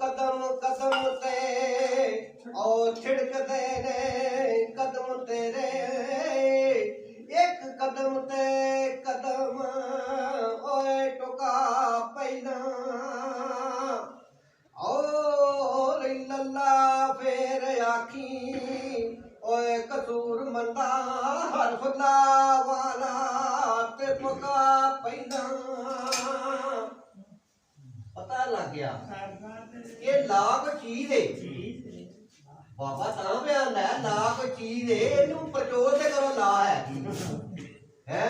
कदम कदम ते ओ छिड़कदे ने कदम तेरे एक कदम ते कदम ओए टुका पैदा ओ लल्ला फेर आखी ओए कसूर मंदा हरफ ला वाला ते टुका पैदा पता लग गया ये लाख चीज है बाबा तां बयान है लाख चीज है इनू प्रचोद ते करो ला है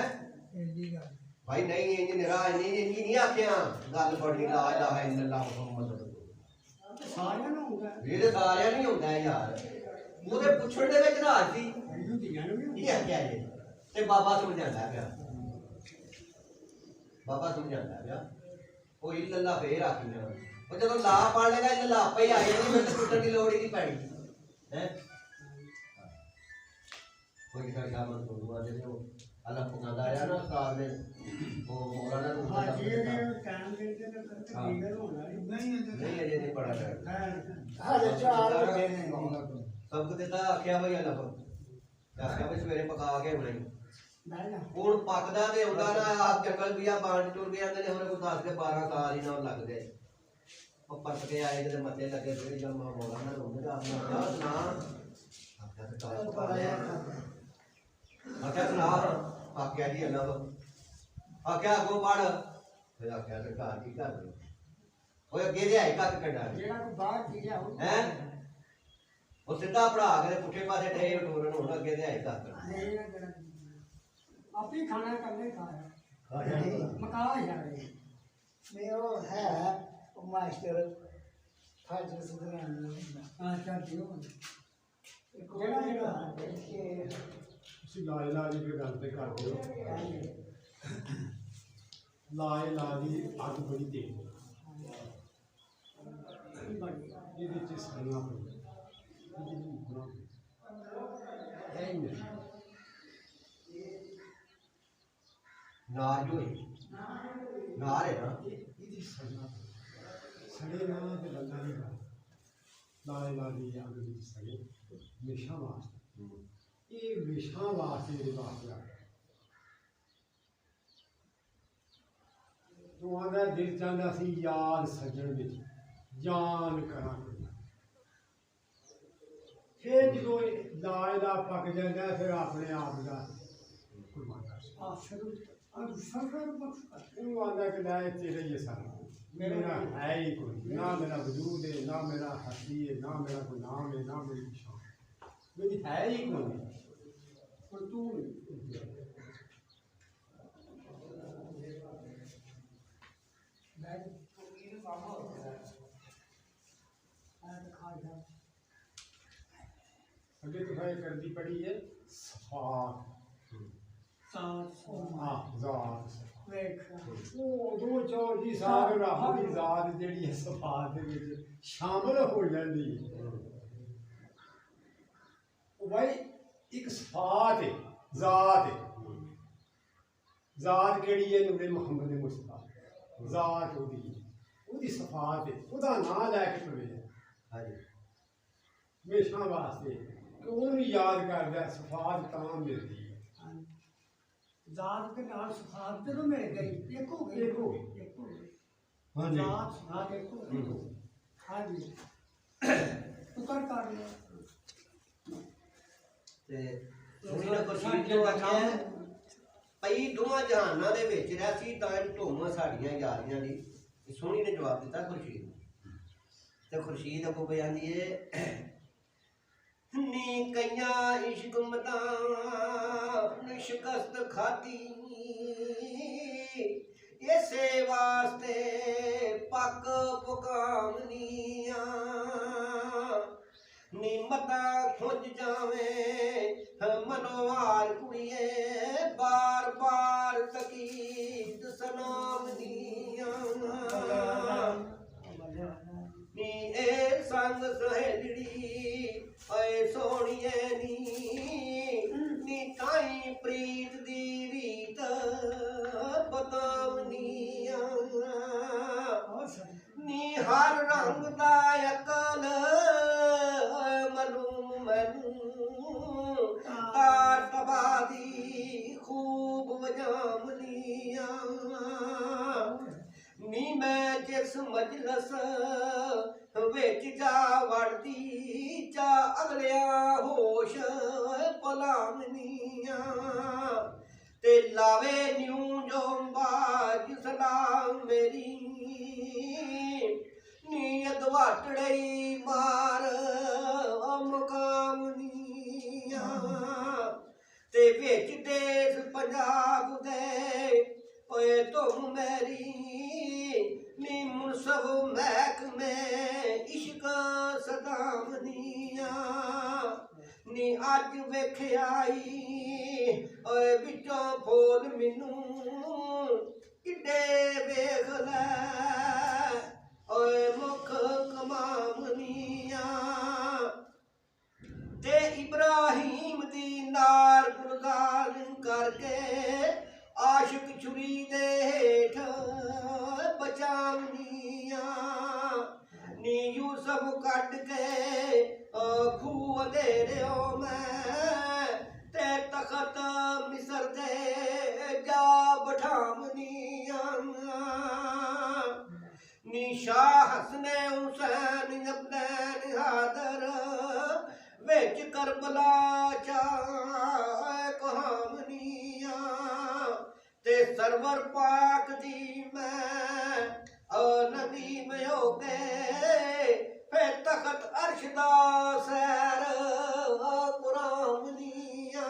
भाई नहीं इंज निरा इंज नहीं आखिया गल बड़ी ला इलाहा इल्लल्लाह मुहम्मद सारियां नु होंदा ये ते सारियां नहीं होंदा यार ਉਹਦੇ ਪੁੱਛਣ ਦੇ ਵਿੱਚ ਰਾਜ ਸੀ ਕੀ ਆਖਿਆ ਇਹ ਤੇ ਬਾਬਾ ਸਮਝਾਉਂਦਾ ਪਿਆ ਬਾਬਾ ਸਮਝਾਉਂਦਾ ਪਿਆ ਉਹ ਇल्लल्लाह ਫੇਰ ਆਖੀ ਜਾਣਾ ਉਹ ਜਦੋਂ ਲਾ ਪੜ ਲੇਗਾ इल्लल्लाह ਆਪੇ ਹੀ ਆ ਜਾਣੀ ਮੈਨੂੰ ਟੁੱਟਣ ਦੀ ਲੋੜ ਹੀ ਨਹੀਂ ਪੈਣੀ है कोई किसी का मन तो हुआ जैसे वो अलग पकाता आया ना साल में वो मौलाना को हां जी ने काम करके तो क्लियर होना नहीं है ये पड़ा है हां चार देने सब देता आख्या भाई अल्लाह आख्या भाई सवेरे पका के बनाई ਹੁਣ ਪੱਕਦਾ ਤੇ ਹੁੰਦਾ ਨਾ ਆਪ ਜੰਗਲ ਵੀ ਆ ਬਾਣ ਟੁਰ ਗਏ ਆਂਦੇ ਨੇ ਉਹਨੇ ਕੋਈ 10 ਕੇ 12 ਸਾਲ ਹੀ ਨਾ ਲੱਗ ਗਏ ਉਹ ਪੱਕ ਕੇ ਆਏ ਤੇ ਮੱਥੇ ਲੱਗੇ ਤੇ ਜਦ ਮਾ ਮੌਲਾਨਾ ਰੋਂਦੇ ਦਾ ਆਪਣਾ ਨਾ ਆਖਿਆ ਤੇ ਕਾਲ ਪਕਾ ਲਿਆ ਆਖਿਆ ਸੁਣਾ ਆਖਿਆ ਜੀ ਅੱਲਾਹ ਆਖਿਆ ਕੋ ਪੜ ਫਿਰ ਆਖਿਆ ਤੇ ਘਰ ਕੀ ਕਰ ਓਏ ਅੱਗੇ ਦੇ ਆਈ ਕੱਟ ਕੰਡਾ ਜਿਹੜਾ ਕੋ ਬਾਹਰ ਕੀ ਆ ਹੈ ਉਹ ਸਿੱਧਾ ਪੜਾ ਕੇ ਪੁੱਠੇ ਪਾਸੇ ਠੇ ਟੋਰਨ ਹੁਣ ਅੱਗੇ ਦੇ ਆਈ ਕੱਟ ਆਪੀ ਖਾਣਾ ਕਰਨੇ ਖਾਇਆ ਮਕਾ ਜਾਣੇ ਨਹੀਂ ਉਹ ਹੈ ਉਹ ਮਾਸਟਰ ਫਾਜ਼ਲ ਸੁਧਰਾਨ ਆ ਚਾਹੀਓ ਜਿਹੜਾ ਜਿਹੜਾ ਤੁਸੀਂ ਲਾ ਇਲਾਜ ਦੀ ਗੱਲ ਤੇ ਕਰਦੇ ਹੋ ਲਾ ਇਲਾਜ ਦੀ ਅੱਗ ਬੜੀ ਤੇਜ਼ ਇਹਦੇ ਚ ਸੜਨਾ ਪਊਗਾ ਹੈ ਨਹੀਂ ਨਾਜ ਹੋਈ ਨਾਰ ਹੈ ਨਾ ਇਹਦੀ ਸੜਨਾ ਸੜੇ ਨਾ ਤੇ ਲੱਗਾ ਨਹੀਂ ਗਾ ਲਾ ਇਲਾਜ ਦੀ ਅੱਗ ਵਿੱਚ ਸੜੇ ਹਮੇਸ਼ਾ ਵਾਸਤੇ ਇਹ ਹਮੇਸ਼ਾ ਵਾਸਤੇ ਇਹਦੇ ਵਾਸਤੇ ਆ ਉਹਨਾਂ ਦਾ ਦਿਲ ਚਾਹੁੰਦਾ ਸੀ ਯਾਦ ਸੱਜਣ ਵਿੱਚ ਜਾਨ ਕਰਾਂ ਫਿਰ ਜਦੋਂ ਲਾ ਦਾ ਪੱਕ ਜਾਂਦਾ ਫਿਰ ਆਪਣੇ ਆਪ ਦਾ ਕੁਰਬਾਨ ਕਰ ਆ ਸ਼ੁਰੂ अब सफर वो आंदा कि लाए तेरे ये सारा मेरा है ही कोई ना मेरा वजूद है ना मेरा हस्ती है ना मेरा कोई नाम है ना मेरी शान मेरी है ही कोई और तू अगे तो भाई कर दी पड़ी है सफात दो चौर की साग रब की जात जी सफात शामिल हो जाती भाई एक सफात है जात है जात केड़ी है नूरे मुहम्मद मुस्तफा जात ओदी सफात है ओदा नाम लैके तुरे हमेशा वास्ते कि उन्होंने याद करदा सफात तां मिलती है जात के नाल सुखात जदों मिल गई एक हो गई हाँ जी जात सुखात एक हो गई हाँ जी पुकार कर लिया ਤੇ ਸੁਣੀ ਨਾ ਕੁਰਸੀਦ ਜੋ ਆਖਿਆ ਪਈ ਦੋਵਾਂ ਜਹਾਨਾਂ ਦੇ ਵਿੱਚ ਰਹਿਸੀ ਤਾਂ ਢੋਵਾਂ ਸਾਡੀਆਂ ਯਾਰੀਆਂ ਦੀ ਸੋਹਣੀ ਨੇ ਜਵਾਬ ਦਿੱਤਾ ਖੁਰਸ਼ੀਦ ਤੇ ਖੁਰਸ਼ੀਦ ਅੱਗੋਂ ਬਿਆਨਦੀ ਏ ਨੀ ਕਈਆਂ ਇਸ਼ਕ ਮਤਾਂ ਸ਼ਿਕਸਤ ਖਾਤੀ ਇਸੇ ਵਾਸਤੇ ਪੱਕ ਪਕਾਵਨੀਆਂ ਨੀ ਮਤਾ ਖੁੱਜ ਜਾਵੇ ਮਨਵਾਰ ਕੁੜੀਏ ਬਾਰ ਬਾਰ ਤਕੀਦ ਸਨਾਮ ਦੀਆਂ ਨੀ ਇਹ ਸੰਗ ਸਹੇਲੜੀ ऐ सोनिए नी ताई प्रीत दी रीत बतावनी नी हर रंग दा जिस मजलस विच जा वड़दी चा अगलिया होश भलावनिया ते लावे न्यू जो बाज सलाम मेरी नीयत वाटड़ई मार मुकामनिया ते विच देश पंजाब दे ओए तुम मेरी नी मुनसब महकमे इश्क सदामनिया नी अज वेख्याई ओए विचों फूल मैनू किड्डे वेख लै ओए मुख कमामनिया ते इब्राहिम दी नार गुलजार करके आशिक छुरी दे हेठ बचावनिया नी यूसफ कट के खूह दे रहो मैं ते तखत मिसर दे जा बठावनिया नी शाह हसने हुसैन अब्दैन हादर विच करबला चा कहावनिया ते सरवर पाक दी मैं नबी में हो गए फिर तखत अर्श दा सैर कुरामनिया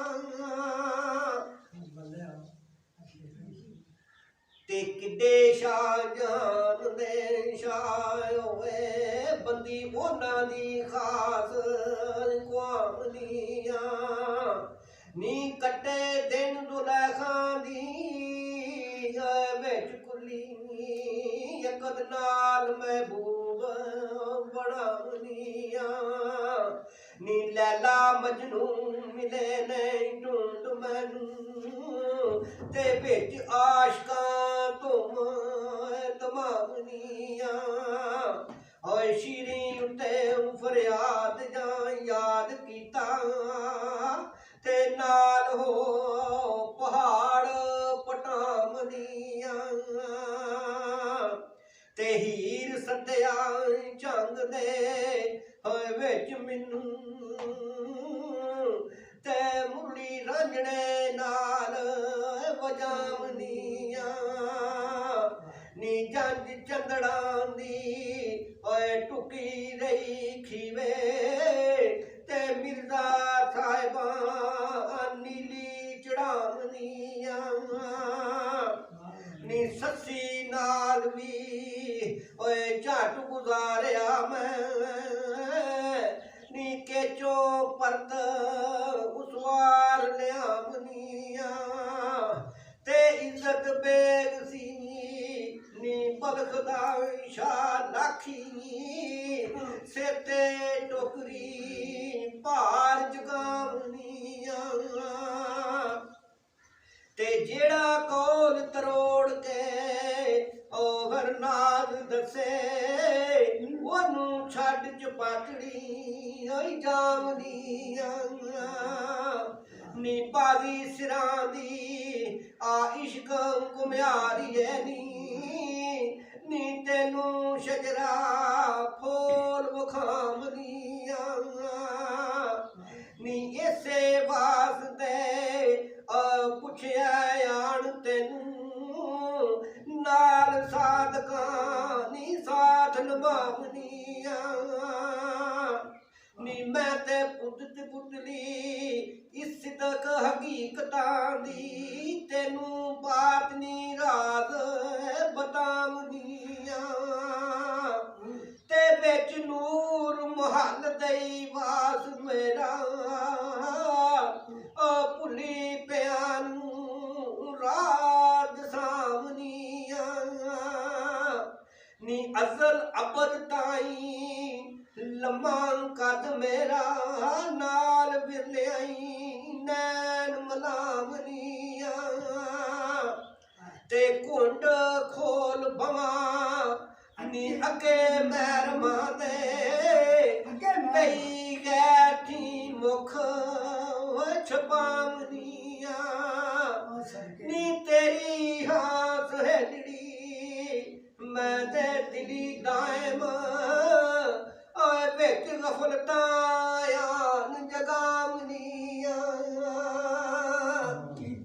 ते किड्डे शाह जान दे शाह होए बंदी ओना दी खास कुआमनिया नी कट्टे दिन दुलैखा दी विच कुली यकद नाल महबूब बनावनिया नी लैला मजनू मिले नहीं ढूंढ मैनू ते विच आशकां तुम तमामनिया ओए शीरी उते फरियाद जा याद कीता ते नाल हो पहाड़ पटामनिया ते हीर सद्या झंग दे होए विच मैनू ते मुरली रांझणे नाल वजावनिया नी जंज चंदड़ां दी ओए टुकी रही खीवे ते मिर्जा साहिबा नीली चढ़ावनिया नी सस्सी नाल भी ओए झट गुजारिया मैं नी केचो परत उसवार लियावनिया ते इज्जत बेग सी नी बलख दा शाह लाखी सेते टोकरी भार जगावनिया ते जेड़ा कोल तरोड़ के ओवर नाज दसे ओनू छड़ चपातड़ी ओई जावनिया नी बाजी सिरां दी आ इश्क कुम्यारी है नी तेनू शजरा फूल वखावनिया नी इसे वास्ते पुछया आन तेनू नाल साधकां नी साथ निभावनिया नी मैं ते पुत पुतली इस तक हकीकतां दी तेनू बात नी राज बतावनिया ते विच नूर महल दई वास मेरा भुली प्यानू राज सामनिया नी अजल अबद ताई लम्मा कद मेरा नाल बिरलियाई नैन मलावनिया ते घुंड खोल बवा नी अगे मैरमा दे कई गैठी मुख छपावनिया नी तेरी हाँ सहेलड़ी मैं ते ਫੁੱਲ ਤਾਂ